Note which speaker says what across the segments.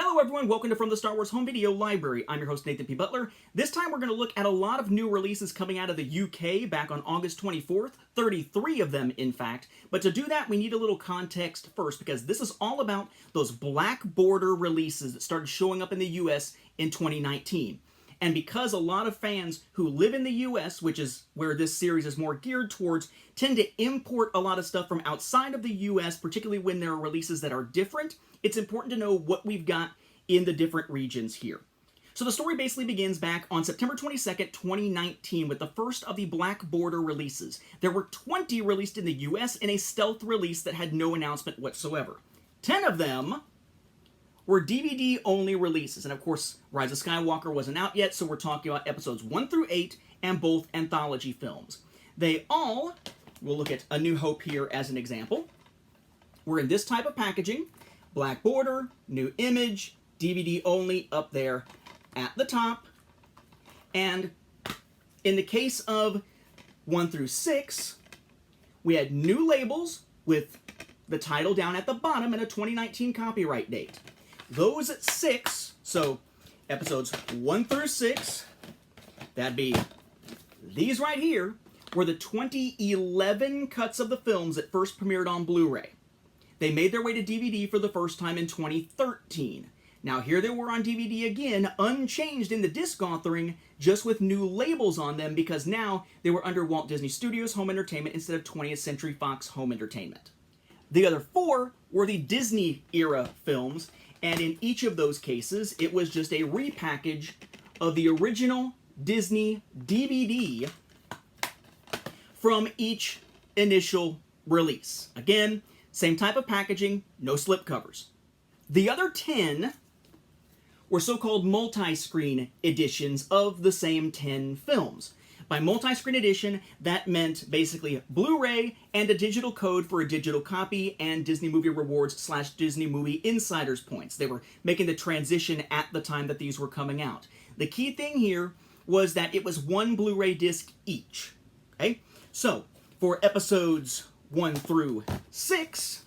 Speaker 1: Hello everyone, welcome to From the Star Wars Home Video Library. I'm your host Nathan P. Butler. This time we're going to look at a lot of new releases coming out of the UK back on August 24th, 33 of them in fact. But to do that we need a little context first because this is all about those black border releases that started showing up in the US in 2019. And because a lot of fans who live in the US, which is where this series is more geared towards, tend to import a lot of stuff from outside of the US, particularly when there are releases that are different, it's important to know what we've got in the different regions here. So the story basically begins back on September 22nd, 2019 with the first of the Black Border releases. There were 20 released in the US in a stealth release that had no announcement whatsoever. 10 of them were DVD-only releases, and of course, Rise of Skywalker wasn't out yet, so we're talking about episodes 1 through 8 and both anthology films. They all, we'll look at A New Hope here as an example, were in this type of packaging: black border, new image, DVD only up there at the top. And in the case of 1 through 6, we had new labels with the title down at the bottom and a 2019 copyright date. Those at 6, so episodes 1 through 6, that'd be these right here, were the 2011 cuts of the films that first premiered on Blu-ray. They made their way to DVD for the first time in 2013. Now here they were on DVD again, unchanged in the disc authoring, just with new labels on them because now they were under Walt Disney Studios Home Entertainment instead of 20th Century Fox Home Entertainment. The other 4 were the Disney-era films, and in each of those cases, it was just a repackage of the original Disney DVD from each initial release. Again, same type of packaging, no slipcovers. The other 10 were so-called multi-screen editions of the same 10 films. By multi-screen edition, that meant basically Blu-ray and a digital code for a digital copy and Disney Movie Rewards / Disney Movie Insiders points. They were making the transition at the time that these were coming out. The key thing here was that it was one Blu-ray disc each. Okay? So, for episodes 1 through 6,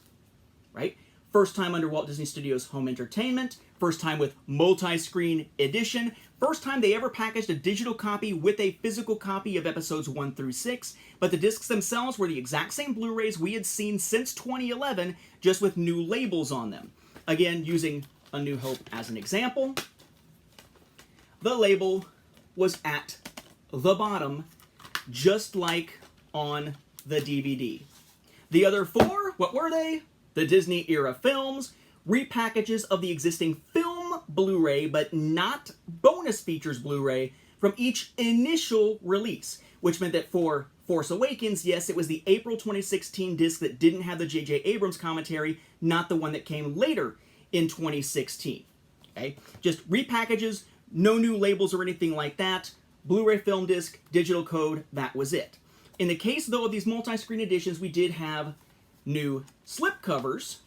Speaker 1: right? First time under Walt Disney Studios Home Entertainment, first time with multi-screen edition, first time they ever packaged a digital copy with a physical copy of episodes 1 through 6, but the discs themselves were the exact same Blu-rays we had seen since 2011, just with new labels on them. Again, using A New Hope as an example, the label was at the bottom, just like on the DVD. The other 4, what were they? The Disney-era films, repackages of the existing film Blu-ray, but not bonus features Blu-ray, from each initial release, which meant that for Force Awakens, yes, it was the April 2016 disc that didn't have the J.J. Abrams commentary, not the one that came later in 2016. Okay? Just repackages, no new labels or anything like that, Blu-ray film disc, digital code, that was it. In the case, though, of these multi-screen editions, we did have new slipcovers,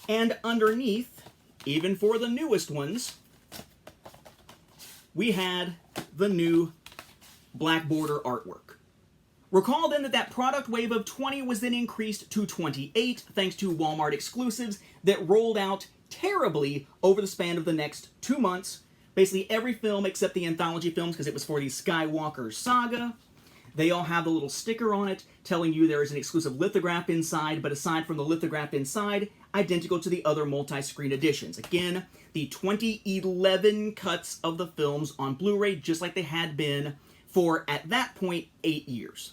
Speaker 1: and underneath, even for the newest ones, we had the new black border artwork. Recall then that that product wave of 20 was then increased to 28 thanks to Walmart exclusives that rolled out terribly over the span of the next 2 months. Basically every film except the anthology films, because it was for the Skywalker saga. They all have a little sticker on it telling you there is an exclusive lithograph inside, but aside from the lithograph inside, identical to the other multi-screen editions. Again, the 2011 cuts of the films on Blu-ray, just like they had been for, at that point, 8 years.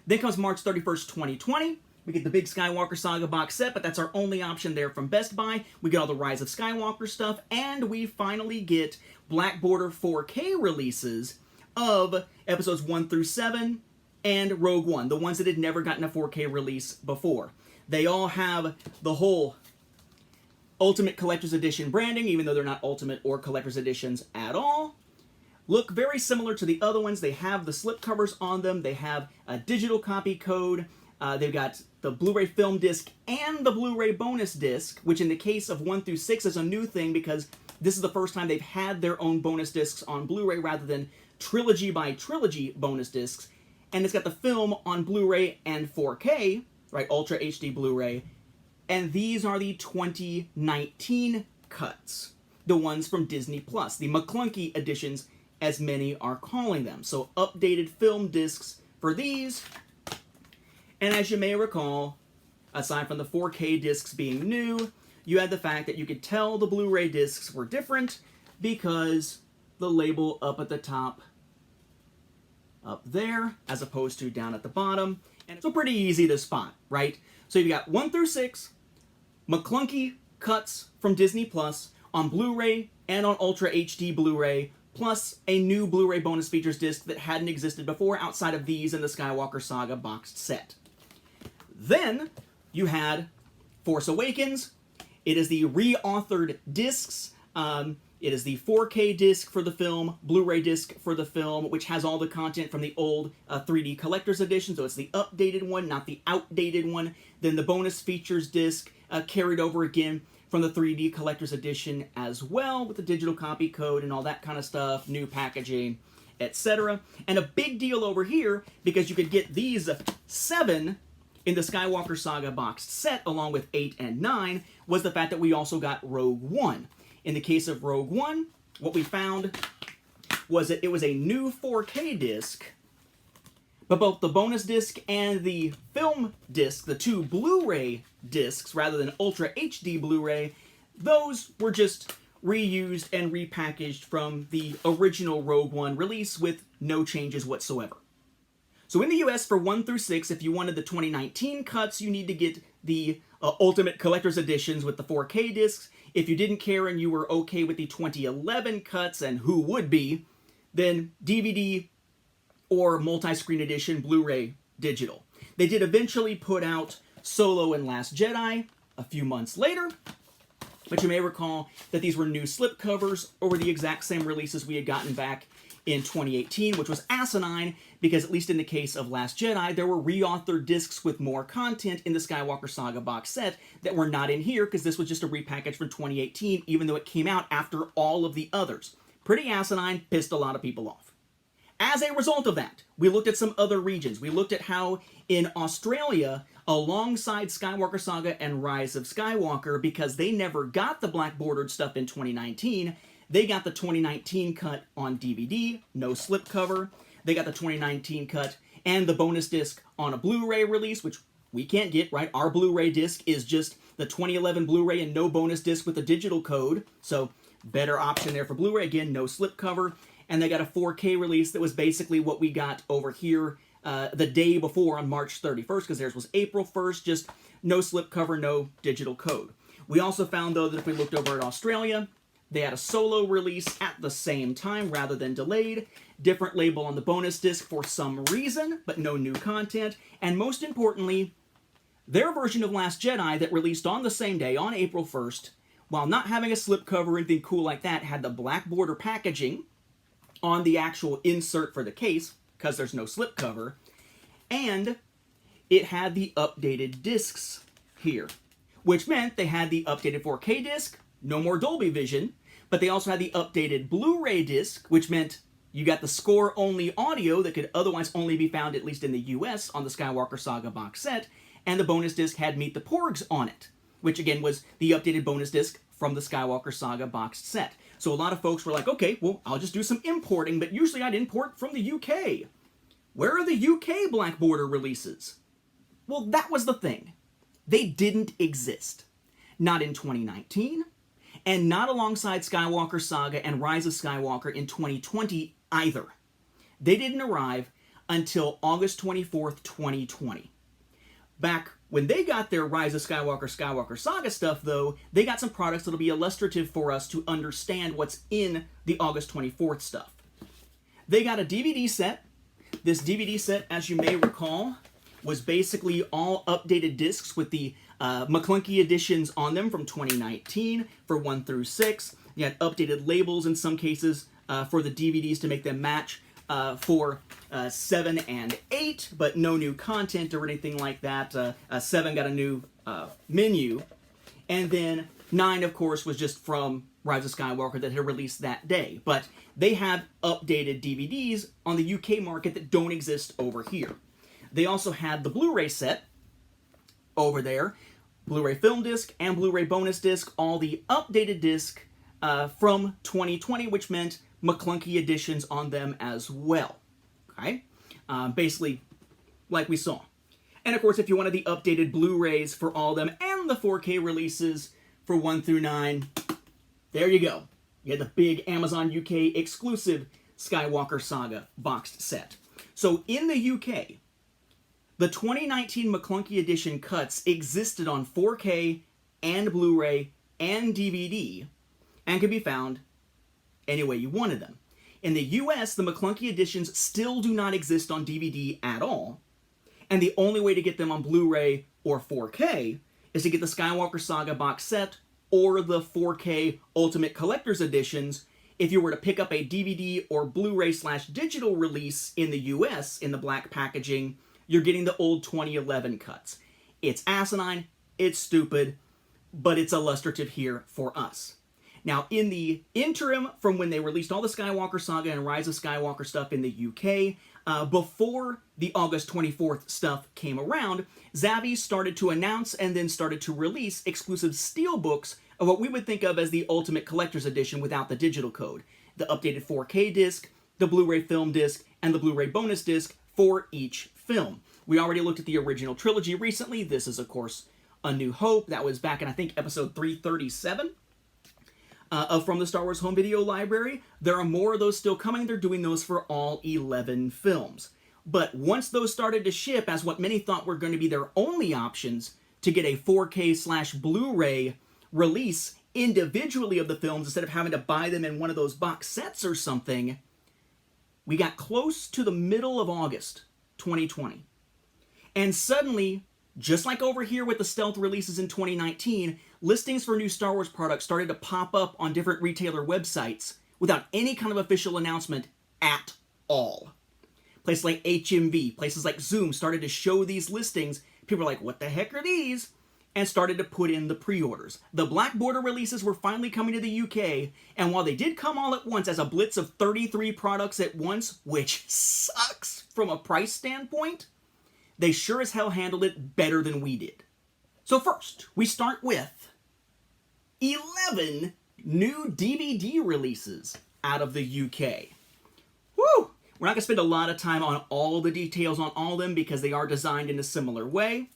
Speaker 1: Then comes March 31st, 2020. We get the big Skywalker Saga box set, but that's our only option there from Best Buy. We get all the Rise of Skywalker stuff, and we finally get Black Border 4K releases of episodes 1 through 7 and Rogue One, the ones that had never gotten a 4K release before. They all have the whole Ultimate Collector's Edition branding, even though they're not Ultimate or Collector's Editions at all. Look very similar to the other ones. They have the slipcovers on them. They have a digital copy code. They've got the Blu-ray film disc and the Blu-ray bonus disc, which in the case of 1 through 6 is a new thing because this is the first time they've had their own bonus discs on Blu-ray rather than trilogy by trilogy bonus discs. And it's got the film on Blu-ray and 4K, right, Ultra HD Blu-ray, and these are the 2019 cuts. the ones from Disney Plus, the McClunky editions, as many are calling them. So updated film discs for these. And as you may recall, aside from the 4K discs being new, you had the fact that you could tell the Blu-ray discs were different because the label up at the top, up there, as opposed to down at the bottom. And it's pretty easy to spot, right? So you got 1 through 6, McClunky cuts from Disney Plus on Blu-ray and on Ultra HD Blu-ray, plus a new Blu-ray bonus features disc that hadn't existed before outside of these in the Skywalker Saga boxed set. Then you had Force Awakens. It is the reauthored discs. It is the 4K disc for the film, Blu-ray disc for the film, which has all the content from the old 3D collector's edition, so it's the updated one, not the outdated one. Then the bonus features disc carried over again from the 3D collector's edition as well, with the digital copy code and all that kind of stuff, new packaging, etc. And a big deal over here, because you could get these 7 in the Skywalker Saga boxed set, along with 8 and 9, was the fact that we also got Rogue One. In the case of Rogue One, what we found was that it was a new 4K disc, but both the bonus disc and the film disc, the 2 Blu-ray discs rather than Ultra HD Blu-ray, those were just reused and repackaged from the original Rogue One release with no changes whatsoever. So in the US, for 1 through 6, if you wanted the 2019 cuts, you need to get the Ultimate Collector's Editions with the 4K discs. If you didn't care and you were okay with the 2011 cuts, and who would be, then DVD or multi-screen edition Blu-ray digital. They did eventually put out Solo and Last Jedi a few months later, but you may recall that these were new slipcovers over the exact same releases we had gotten back in 2018, which was asinine, because at least in the case of Last Jedi, there were reauthored discs with more content in the Skywalker Saga box set that were not in here, because this was just a repackage from 2018, even though it came out after all of the others. Pretty asinine, pissed a lot of people off. As a result of that, we looked at some other regions. We looked at how in Australia, alongside Skywalker Saga and Rise of Skywalker, because they never got the black bordered stuff in 2019, they got the 2019 cut on DVD, no slipcover. They got the 2019 cut and the bonus disc on a Blu-ray release, which we can't get, right? Our Blu-ray disc is just the 2011 Blu-ray and no bonus disc with a digital code. So better option there for Blu-ray. Again, no slipcover. And they got a 4K release that was basically what we got over here the day before on March 31st, because theirs was April 1st, just no slipcover, no digital code. We also found, though, that if we looked over at Australia, they had a solo release at the same time rather than delayed. Different label on the bonus disc for some reason, but no new content. And most importantly, their version of Last Jedi that released on the same day, on April 1st, while not having a slipcover or anything cool like that, had the black border packaging on the actual insert for the case, because there's no slipcover, and it had the updated discs here, which meant they had the updated 4K disc, no more Dolby Vision, but they also had the updated Blu-ray disc, which meant you got the score-only audio that could otherwise only be found, at least in the US, on the Skywalker Saga box set, and the bonus disc had Meet the Porgs on it, which again was the updated bonus disc from the Skywalker Saga boxed set. So a lot of folks were like, okay, well, I'll just do some importing, but usually I'd import from the UK. Where are the UK Black Border releases? Well, that was the thing. They didn't exist. Not in 2019, and not alongside Skywalker Saga and Rise of Skywalker in 2020 either. They didn't arrive until August 24th, 2020. Back when they got their Rise of Skywalker, Skywalker Saga stuff, though, they got some products that'll be illustrative for us to understand what's in the August 24th stuff. They got a DVD set. This DVD set, as you may recall, was basically all updated discs with the McClunky editions on them from 2019 for 1 through 6. You had updated labels in some cases for the DVDs to make them match for 7 and 8, but no new content or anything like that. 7 got a new menu, and then 9, of course, was just from Rise of Skywalker that had released that day. But they have updated DVDs on the UK market that don't exist over here. They also had the Blu-ray set over there, Blu-ray film disc and Blu-ray bonus disc, all the updated disc from 2020, which meant McClunky editions on them as well. Okay? Basically, like we saw. And of course, if you wanted the updated Blu-rays for all of them and the 4K releases for 1 through 9, there you go. You had the big Amazon UK exclusive Skywalker Saga boxed set. So in the UK, the 2019 McClunky edition cuts existed on 4K and Blu-ray and DVD and could be found any way you wanted them. In the US, the McClunky editions still do not exist on DVD at all, and the only way to get them on Blu-ray or 4K is to get the Skywalker Saga box set or the 4K Ultimate Collector's Editions. If you were to pick up a DVD or Blu-ray/digital release in the US in the black packaging, you're getting the old 2011 cuts. It's asinine, it's stupid, but it's illustrative here for us. Now, in the interim from when they released all the Skywalker Saga and Rise of Skywalker stuff in the UK, before the August 24th stuff came around, Zavvi started to announce and then started to release exclusive steelbooks of what we would think of as the Ultimate Collector's Edition without the digital code. The updated 4K disc, the Blu-ray film disc, and the Blu-ray bonus disc for each film. We already looked at the original trilogy recently. This is, of course, A New Hope. That was back in, I think, episode 337. From the Star Wars Home Video Library. There are more of those still coming. They're doing those for all 11 films. But once those started to ship as what many thought were going to be their only options to get a 4K/Blu-ray release individually of the films instead of having to buy them in one of those box sets or something, we got close to the middle of August 2020. And suddenly, just like over here with the stealth releases in 2019, listings for new Star Wars products started to pop up on different retailer websites without any kind of official announcement at all. Places like HMV, places like Zoom started to show these listings. People were like, what the heck are these? And started to put in the pre-orders. The Black Border releases were finally coming to the UK, and while they did come all at once as a blitz of 33 products at once, which sucks from a price standpoint, they sure as hell handled it better than we did. So first, we start with 11 new DVD releases out of the UK. Woo! We're not going to spend a lot of time on all the details on all of them because they are designed in a similar way.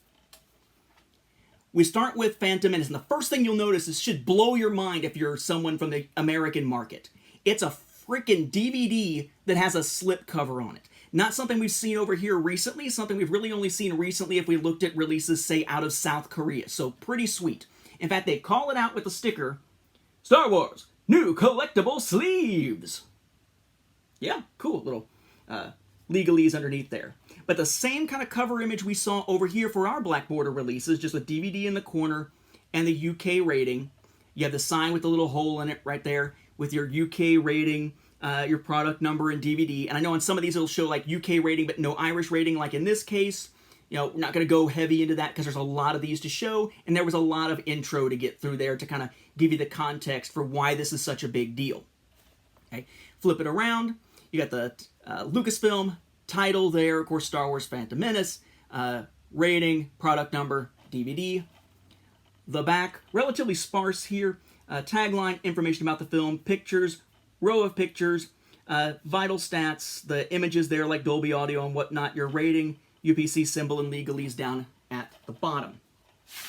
Speaker 1: We start with Phantom Menace, and the first thing you'll notice is should blow your mind if you're someone from the American market. It's a freaking DVD that has a slip cover on it. Not something we've seen over here recently, something we've really only seen recently if we looked at releases, say, out of South Korea. So pretty sweet. In fact, they call it out with the sticker, Star Wars, new collectible sleeves. Yeah, cool little legalese underneath there. But the same kind of cover image we saw over here for our Black Border releases, just with DVD in the corner and the UK rating. You have the sign with the little hole in it right there with your UK rating, your product number and DVD. And I know on some of these it'll show like UK rating but no Irish rating, like in this case. You know, not going to go heavy into that because there's a lot of these to show, and there was a lot of intro to get through there to kind of give you the context for why this is such a big deal. Okay, flip it around. You got the Lucasfilm title there, of course, Star Wars Phantom Menace, rating, product number, DVD. The back, relatively sparse here. Tagline, information about the film, pictures, row of pictures, vital stats, the images there like Dolby Audio and whatnot, your rating, UPC symbol and legalese down at the bottom.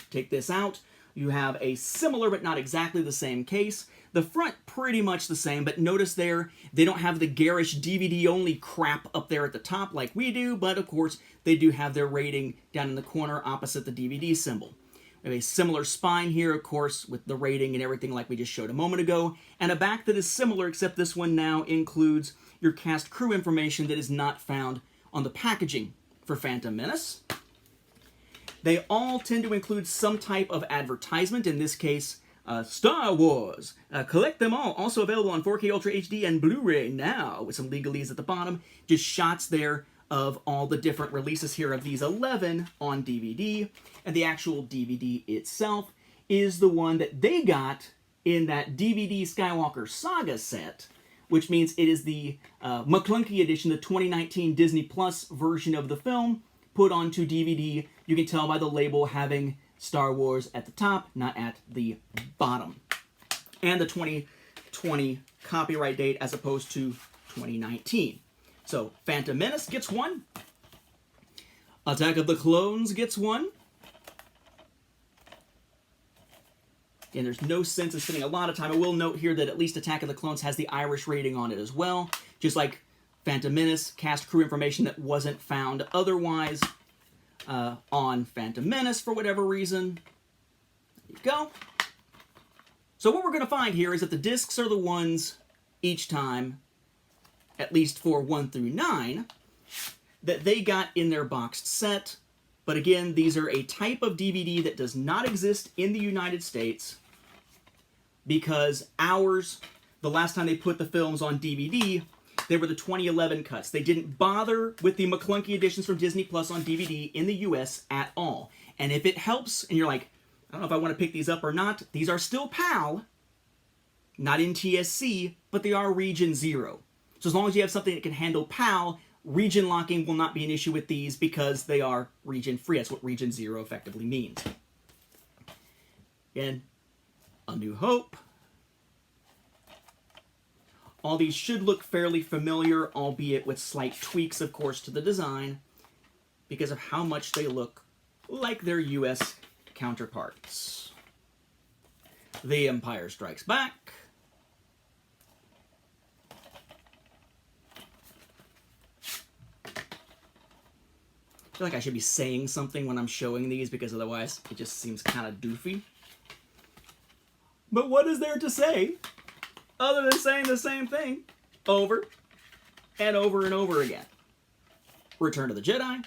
Speaker 1: Take this out. You have a similar but not exactly the same case. The front pretty much the same, but notice there they don't have the garish DVD-only crap up there at the top like we do, but of course they do have their rating down in the corner opposite the DVD symbol. We have a similar spine here, of course, with the rating and everything like we just showed a moment ago, and a back that is similar, except this one now includes your cast crew information that is not found on the packaging for Phantom Menace. They all tend to include some type of advertisement, in this case, Star Wars. Collect them all. Also available on 4K Ultra HD and Blu-ray now, with some legalese at the bottom. Just shots there of all the different releases here of these 11 on DVD. And the actual DVD itself is the one that they got in that DVD Skywalker Saga set, which means it is the McClunky edition, the 2019 Disney Plus version of the film, put onto DVD. You can tell by the label having Star Wars at the top, not at the bottom. And the 2020 copyright date as opposed to 2019. So Phantom Menace gets one. Attack of the Clones gets one. And there's no sense in spending a lot of time. I will note here that at least Attack of the Clones has the Irish rating on it as well. Just like Phantom Menace, cast crew information that wasn't found otherwise on Phantom Menace for whatever reason. There you go. So what we're going to find here is that the discs are the ones each time, at least for 1 through 9, that they got in their boxed set. But again, these are a type of DVD that does not exist in the United States because ours, the last time they put the films on DVD, they were the 2011 cuts. They didn't bother with the McClunky editions from Disney Plus on DVD in the US at all. And if it helps, and you're like, I don't know if I want to pick these up or not, these are still PAL, not NTSC, but they are Region 0. So as long as you have something that can handle PAL, region locking will not be an issue with these because they are region free. That's what Region 0 effectively means. Again, A New Hope. All these should look fairly familiar, albeit with slight tweaks, of course, to the design because of how much they look like their US counterparts. The Empire Strikes Back. I feel like I should be saying something when I'm showing these because otherwise it just seems kind of doofy. But what is there to say other than saying the same thing over and over and over again? Return of the Jedi.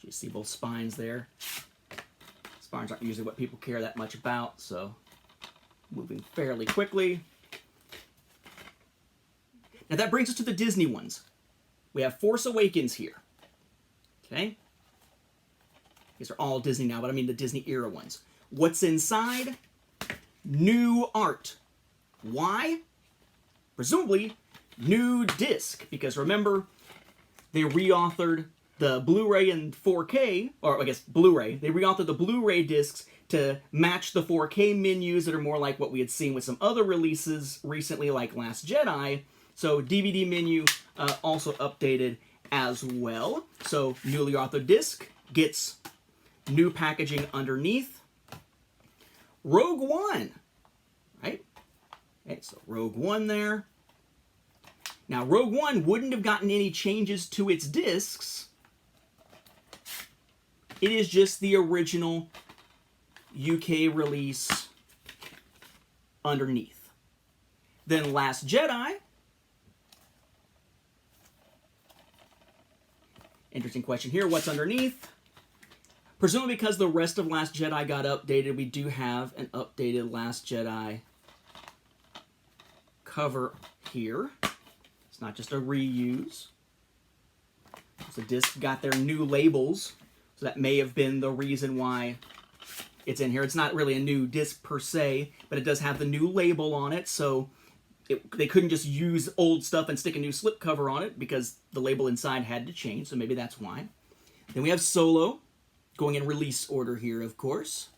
Speaker 1: You see both spines there. Spines aren't usually what people care that much about, so moving fairly quickly. Now that brings us to the Disney ones. We have Force Awakens here. Okay? These are all Disney now, but I mean the Disney era ones. What's inside? New art. Why? Presumably, new disc. Because remember, they reauthored the Blu-ray and 4K, or I guess Blu-ray. They reauthored the Blu-ray discs to match the 4K menus that are more like what we had seen with some other releases recently, like Last Jedi. So DVD menu also updated as well. So newly authored disc gets new packaging underneath. Rogue One, right? Okay, so Rogue One there. Now Rogue One wouldn't have gotten any changes to its discs. It is just the original UK release underneath. Then Last Jedi. Interesting question here. What's underneath? Presumably because the rest of Last Jedi got updated, we do have an updated Last Jedi cover here. It's not just a reuse. The disc got their new labels, so that may have been the reason why it's in here. It's not really a new disc per se, but it does have the new label on it, so they couldn't just use old stuff and stick a new slipcover on it because the label inside had to change, so maybe that's why. Then we have Solo, going in release order here, of course.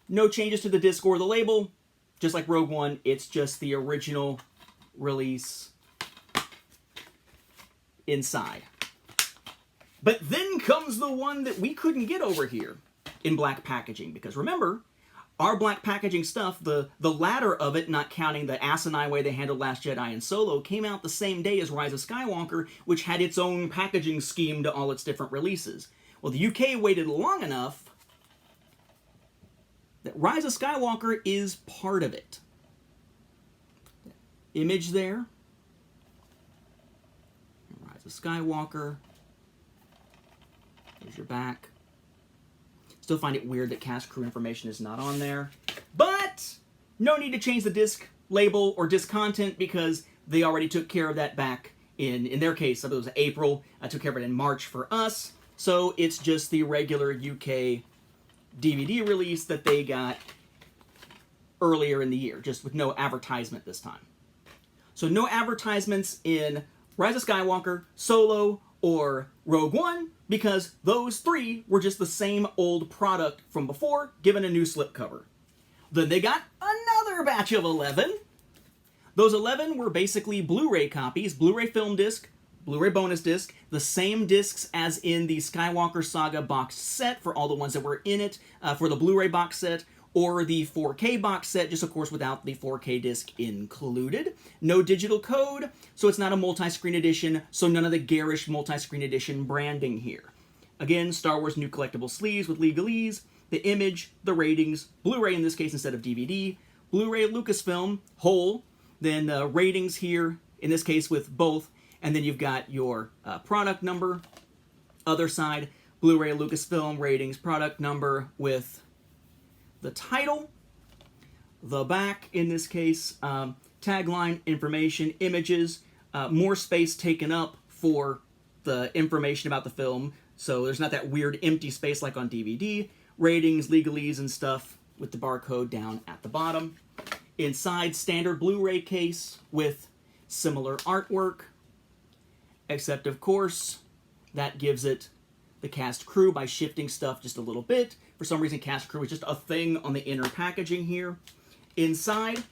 Speaker 1: No changes to the disc or the label. Just like Rogue One, it's just the original release inside. But then comes the one that we couldn't get over here in black packaging. Because remember, our black packaging stuff, the latter of it, not counting the asinine way they handled Last Jedi and Solo, came out the same day as Rise of Skywalker, which had its own packaging scheme to all its different releases. Well, the UK waited long enough that Rise of Skywalker is part of it. Image there. Rise of Skywalker. There's your back. Still find it weird that cast crew information is not on there. But no need to change the disc label or disc content because they already took care of that back in their case. I believe it was April. I took care of it in March for us. So it's just the regular UK DVD release that they got earlier in the year, just with no advertisement this time. So no advertisements in Rise of Skywalker, Solo, or Rogue One, because those three were just the same old product from before, given a new slipcover. Then they got another batch of 11. Those 11 were basically Blu-ray copies, Blu-ray film disc, Blu-ray bonus disc, the same discs as in the Skywalker Saga box set for all the ones that were in it for the Blu-ray box set, or the 4K box set, just of course without the 4K disc included. No digital code, so it's not a multi-screen edition, so none of the garish multi-screen edition branding here. Again, Star Wars new collectible sleeves with legalese, the image, the ratings, Blu-ray in this case instead of DVD, Blu-ray Lucasfilm, whole, then ratings here, in this case with both, and then you've got your product number, other side, Blu-ray Lucasfilm, ratings, product number with the title, the back, in this case, tagline, information, images, more space taken up for the information about the film, so there's not that weird empty space like on DVD, ratings, legalese, and stuff with the barcode down at the bottom. Inside, standard Blu-ray case with similar artwork, except of course, that gives it the cast crew by shifting stuff just a little bit. For some reason, cast crew is just a thing on the inner packaging here. Inside,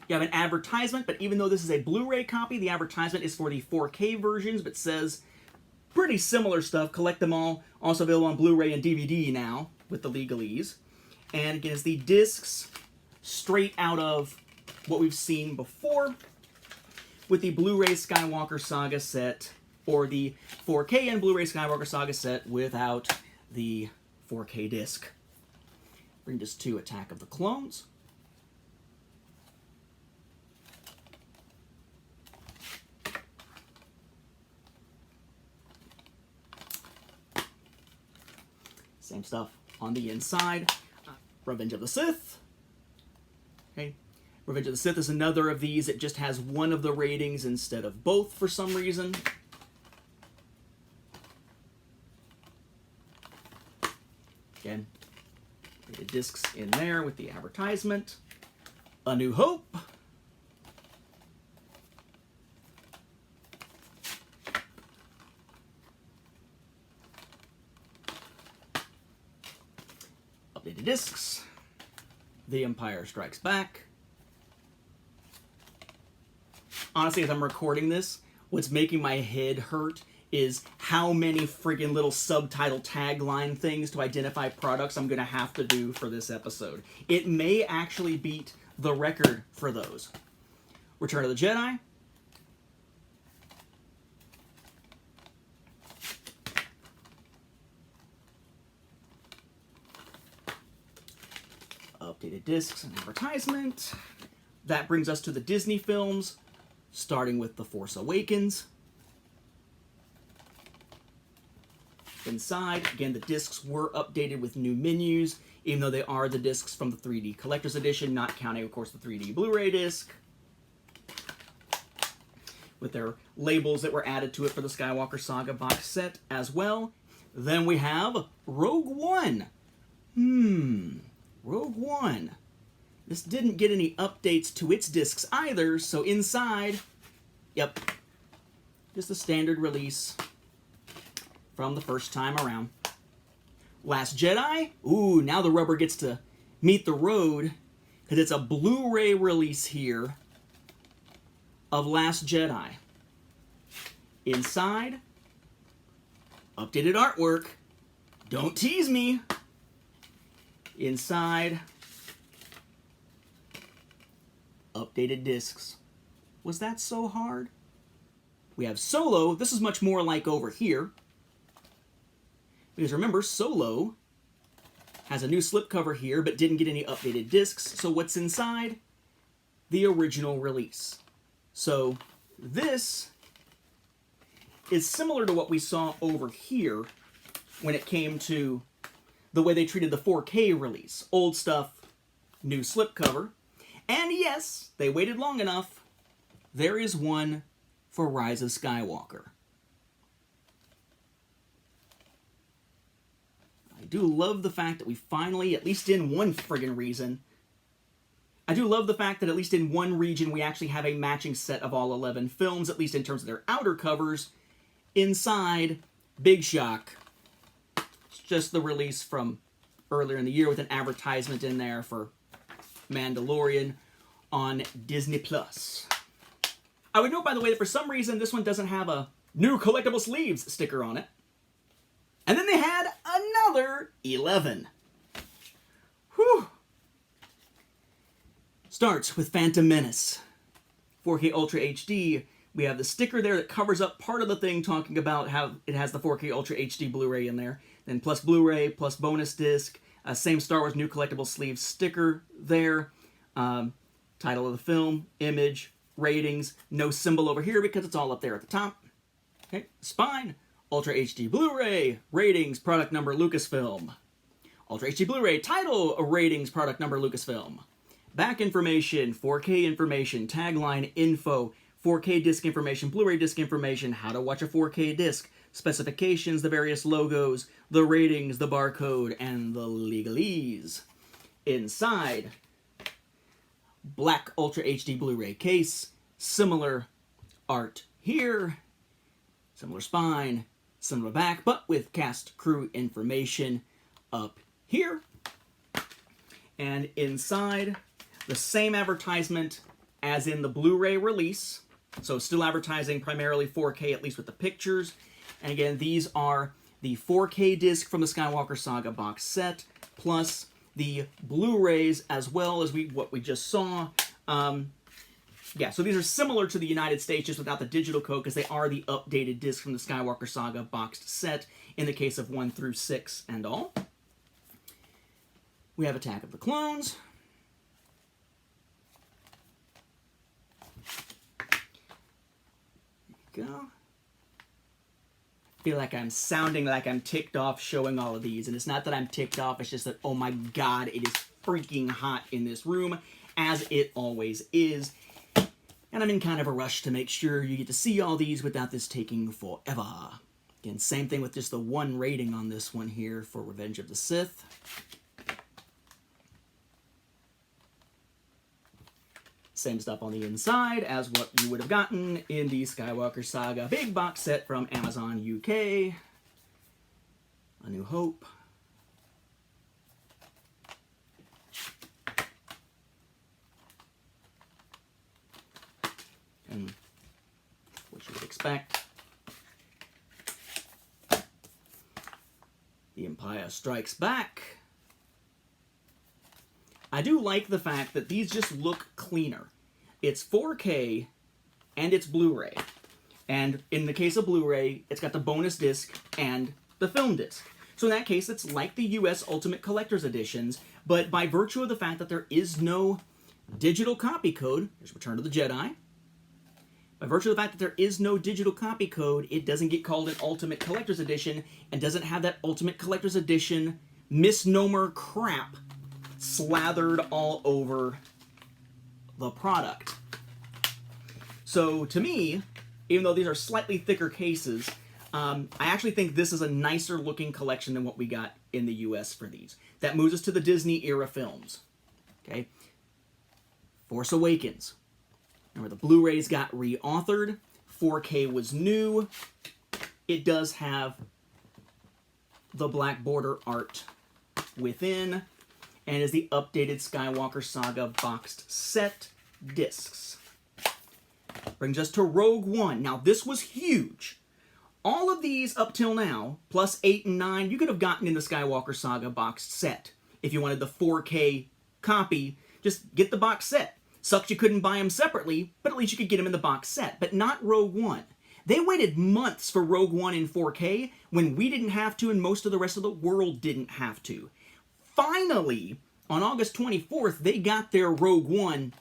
Speaker 1: you have an advertisement, but even though this is a Blu-ray copy, the advertisement is for the 4K versions, but says pretty similar stuff. Collect them all. Also available on Blu-ray and DVD now with the legalese. And again, it's the discs straight out of what we've seen before with the Blu-ray Skywalker Saga set, or the 4K and Blu-ray Skywalker Saga set without the 4K disc. Bring us to Attack of the Clones. Same stuff on the inside. Revenge of the Sith. Okay. Revenge of the Sith is another of these. It just has one of the ratings instead of both for some reason. Again, the discs in there with the advertisement. A New Hope. Updated discs. The Empire Strikes Back. Honestly, as I'm recording this, what's making my head hurt is how many friggin' little subtitle tagline things to identify products I'm gonna have to do for this episode. It may actually beat the record for those. Return of the Jedi. Updated discs and advertisement. That brings us to the Disney films, starting with The Force Awakens. Inside, again, the discs were updated with new menus, even though they are the discs from the 3D Collector's Edition, not counting, of course, the 3D Blu-ray disc, with their labels that were added to it for the Skywalker Saga box set as well. Then we have Rogue One. Rogue One. This didn't get any updates to its discs either, so inside, yep, just the standard release from the first time around. Last Jedi, ooh, now the rubber gets to meet the road, because it's a Blu-ray release here of Last Jedi. Inside, updated artwork. Don't tease me. Inside, updated discs. Was that so hard? We have Solo. This is much more like over here. Because remember, Solo has a new slipcover here, but didn't get any updated discs. So what's inside? The original release. So this is similar to what we saw over here when it came to the way they treated the 4K release. Old stuff, new slipcover. And yes, they waited long enough. There is one for Rise of Skywalker. I do love the fact that we finally, at least in one friggin' reason, I do love the fact that at least in one region we actually have a matching set of all 11 films, at least in terms of their outer covers, Inside, big shock. It's just the release from earlier in the year with an advertisement in there for Mandalorian on Disney Plus. I would note, by the way, that for some reason this one doesn't have a new collectible sleeves sticker on it. And then they had another 11. Whew. Starts with Phantom Menace. 4K Ultra HD. We have the sticker there that covers up part of the thing, talking about how it has the 4K Ultra HD Blu-ray in there. Then plus Blu-ray, plus bonus disc. Same Star Wars new collectible sleeve sticker there. Title of the film, image, ratings. No symbol over here because it's all up there at the top. Okay, spine. Ultra HD Blu-ray, ratings, product number, Lucasfilm. Ultra HD Blu-ray, title, ratings, product number, Lucasfilm. Back information, 4K information, tagline, info, 4K disc information, Blu-ray disc information, how to watch a 4K disc, specifications, the various logos, the ratings, the barcode, and the legalese. Inside, black Ultra HD Blu-ray case, similar art here, similar spine, similar back, but with cast crew information up here. And inside, the same advertisement as in the Blu-ray release. So still advertising primarily 4K, at least with the pictures. And again, these are the 4K disc from the Skywalker Saga box set, plus the Blu-rays, as well as what we just saw. Yeah, so these are similar to the United States, just without the digital code, because they are the updated discs from the Skywalker Saga boxed set, in the case of 1 through 6 and all. We have Attack of the Clones. There you go. I feel like I'm sounding like I'm ticked off showing all of these, and it's not that I'm ticked off, it's just that, oh my god, it is freaking hot in this room, as it always is. And I'm in kind of a rush to make sure you get to see all these without this taking forever. Again, same thing with just the 1 rating on this one here for Revenge of the Sith. Same stuff on the inside as what you would have gotten in the Skywalker Saga big box set from Amazon UK. A New Hope. And what you would expect. The Empire Strikes Back. I do like the fact that these just look cleaner. It's 4K and it's Blu-ray. And in the case of Blu-ray, it's got the bonus disc and the film disc. So in that case, it's like the US Ultimate Collector's Editions, but by virtue of the fact that there is no digital copy code, here's Return of the Jedi, by virtue of the fact that there is no digital copy code, it doesn't get called an Ultimate Collector's Edition and doesn't have that Ultimate Collector's Edition misnomer crap slathered all over the product. So to me, even though these are slightly thicker cases, I actually think this is a nicer looking collection than what we got in the US for these. That moves us to the Disney era films. Okay, Force Awakens. Remember, the Blu-rays got reauthored. 4K was new. It does have the black border art within, and is the updated Skywalker Saga boxed set discs. Brings us to Rogue One. Now, this was huge. All of these up till now, plus 8 and 9, you could have gotten in the Skywalker Saga boxed set. If you wanted the 4K copy, just get the box set. Sucks you couldn't buy them separately, but at least you could get them in the box set. But not Rogue One. They waited months for Rogue One in 4K when we didn't have to and most of the rest of the world didn't have to. Finally, on August 24th, they got their Rogue One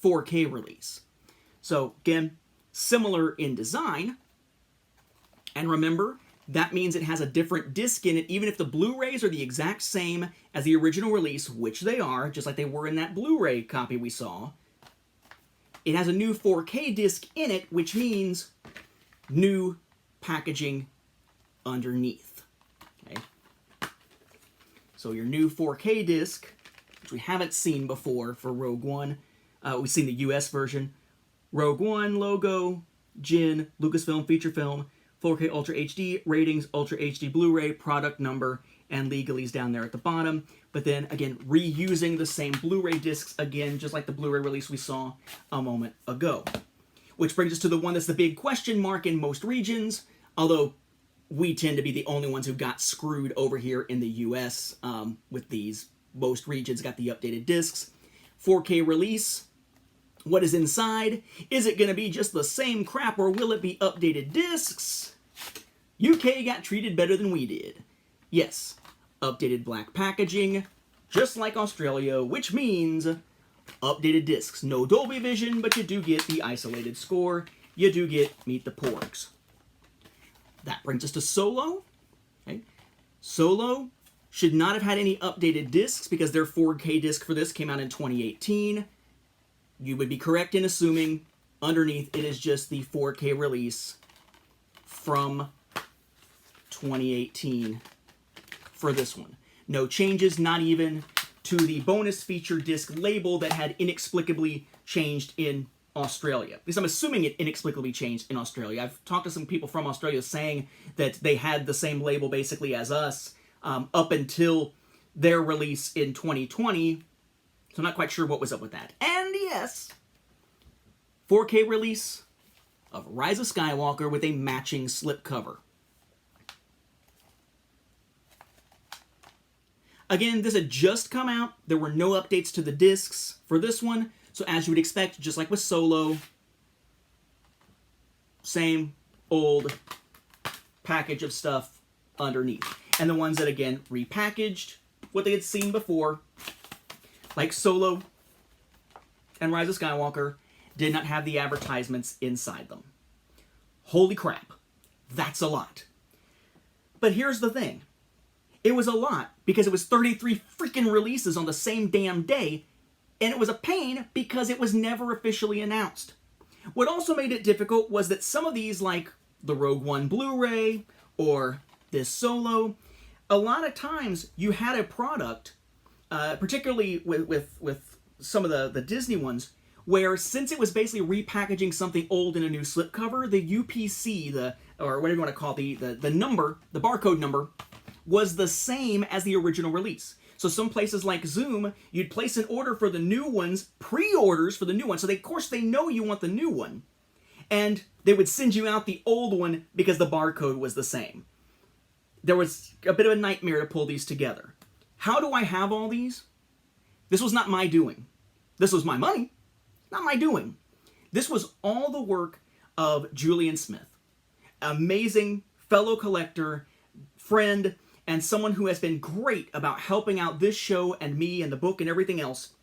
Speaker 1: 4K release. So, again, similar in design. And remember, that means it has a different disc in it, even if the Blu-rays are the exact same as the original release, which they are, just like they were in that Blu-ray copy we saw. It has a new 4K disc in it, which means new packaging underneath. Okay? So your new 4K disc, which we haven't seen before for Rogue One. We've seen the US version. Rogue One logo, Jin, Lucasfilm feature film, 4K Ultra HD, ratings, Ultra HD Blu-ray, product number, and legalese down there at the bottom. But then, again, reusing the same Blu-ray discs again, just like the Blu-ray release we saw a moment ago. Which brings us to the one that's the big question mark in most regions, although we tend to be the only ones who got screwed over here in the US with these. Most regions got the updated discs. 4K release. What is inside? Is it going to be just the same crap, or will it be updated discs? UK got treated better than we did. Yes, updated black packaging, just like Australia, which means updated discs. No Dolby Vision, but you do get the isolated score. You do get Meet the Porgs. That brings us to Solo. Okay. Solo should not have had any updated discs because their 4K disc for this came out in 2018. You would be correct in assuming underneath it is just the 4K release from 2018 for this one. No changes, not even to the bonus feature disc label that had inexplicably changed in Australia. At least I'm assuming it inexplicably changed in Australia. I've talked to some people from Australia saying that they had the same label basically as us up until their release in 2020. So I'm not quite sure what was up with that. And yes, 4K release of Rise of Skywalker with a matching slipcover. Again, this had just come out. There were no updates to the discs for this one. So as you would expect, just like with Solo, same old package of stuff underneath. And the ones that, again, repackaged what they had seen before, like Solo and Rise of Skywalker, did not have the advertisements inside them. Holy crap. That's a lot. But here's the thing. It was a lot because it was 33 freaking releases on the same damn day, and it was a pain because it was never officially announced. What also made it difficult was that some of these, like the Rogue One Blu-ray or this Solo, a lot of times you had a product, particularly with some of the Disney ones, where since it was basically repackaging something old in a new slipcover, the UPC, or whatever you want to call it, the number, the barcode number, was the same as the original release. So some places like Zoom, you'd place an order for the new ones, pre-orders for the new one, so of course they know you want the new one, and they would send you out the old one because the barcode was the same. There was a bit of a nightmare to pull these together. How do I have all these? This was not my doing. This was my money, not my doing. This was all the work of Julian Smith, amazing fellow collector, friend, and someone who has been great about helping out this show and me and the book and everything else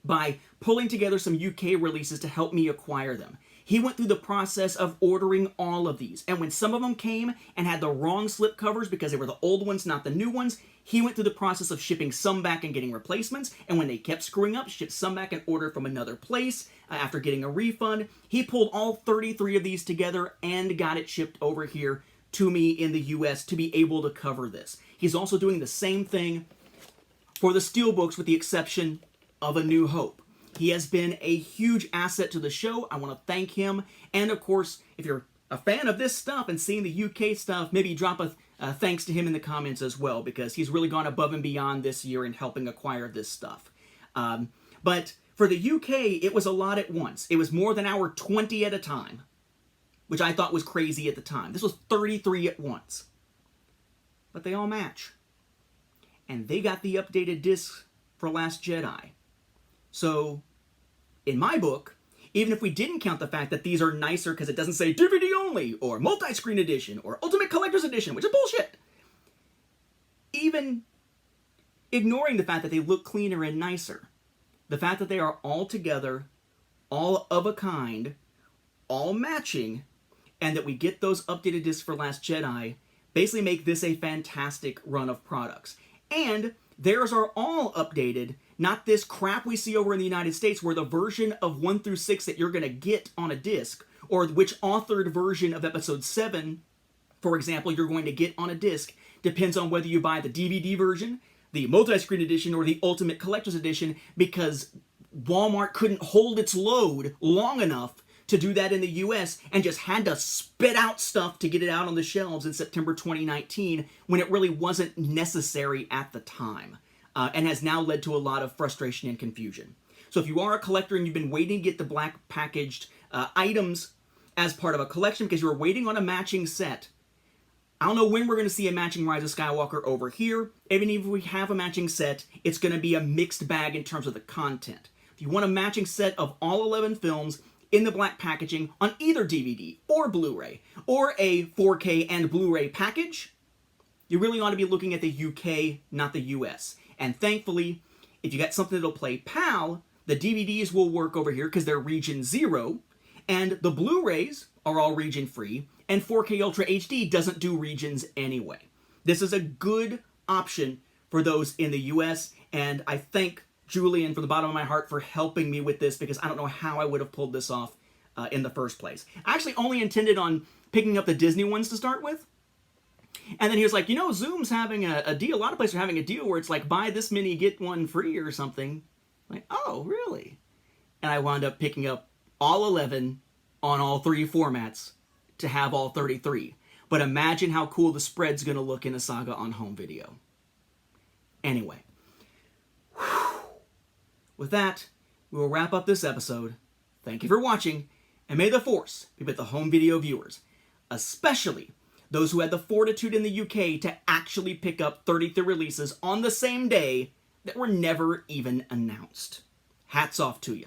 Speaker 1: by pulling together some UK releases to help me acquire them. He went through the process of ordering all of these, and when some of them came and had the wrong slipcovers because they were the old ones, not the new ones, he went through the process of shipping some back and getting replacements, and when they kept screwing up, shipped some back and ordered from another place after getting a refund. He pulled all 33 of these together and got it shipped over here to me in the US to be able to cover this. He's also doing the same thing for the Steelbooks with the exception of A New Hope. He has been a huge asset to the show. I want to thank him. And of course, if you're a fan of this stuff and seeing the UK stuff, maybe drop a thanks to him in the comments as well, because he's really gone above and beyond this year in helping acquire this stuff. But for the UK, it was a lot at once. It was more than our 20 at a time, which I thought was crazy at the time. This was 33 at once. But they all match. And they got the updated discs for Last Jedi. So, in my book, even if we didn't count the fact that these are nicer because it doesn't say DVD only, or multi-screen edition, or Ultimate Collector's Edition, which is bullshit, even ignoring the fact that they look cleaner and nicer, the fact that they are all together, all of a kind, all matching, and that we get those updated discs for Last Jedi basically make this a fantastic run of products. And theirs are all updated, not this crap we see over in the United States where the version of 1 through 6 that you're going to get on a disc, or which authored version of Episode 7, for example, you're going to get on a disc, depends on whether you buy the DVD version, the multi-screen edition, or the Ultimate Collector's Edition, because Walmart couldn't hold its load long enough to do that in the US and just had to spit out stuff to get it out on the shelves in September 2019 when it really wasn't necessary at the time, and has now led to a lot of frustration and confusion. So if you are a collector and you've been waiting to get the black packaged items as part of a collection because you're waiting on a matching set, I don't know when we're going to see a matching Rise of Skywalker over here. Even if we have a matching set, it's going to be a mixed bag in terms of the content. If you want a matching set of all 11 films in the black packaging on either DVD or Blu-ray, or a 4K and Blu-ray package, you really ought to be looking at the UK, not the US. And thankfully, if you got something that'll play PAL, the DVDs will work over here because they're region 0, and the Blu-rays are all region free, and 4K Ultra HD doesn't do regions anyway. This is a good option for those in the US, and I thank Julian from the bottom of my heart for helping me with this, because I don't know how I would have pulled this off in the first place. I actually only intended on picking up the Disney ones to start with, and then he was like, you know, Zoom's having a deal. A lot of places are having a deal where it's like, buy this many, get one free or something. I'm like, oh, really? And I wound up picking up all 11 on all 3 formats to have all 33. But imagine how cool the spread's going to look in a Saga on home video. Anyway. With that, we will wrap up this episode. Thank you for watching, and may the Force be with the home video viewers, especially those who had the fortitude in the UK to actually pick up 33 releases on the same day that were never even announced. Hats off to you.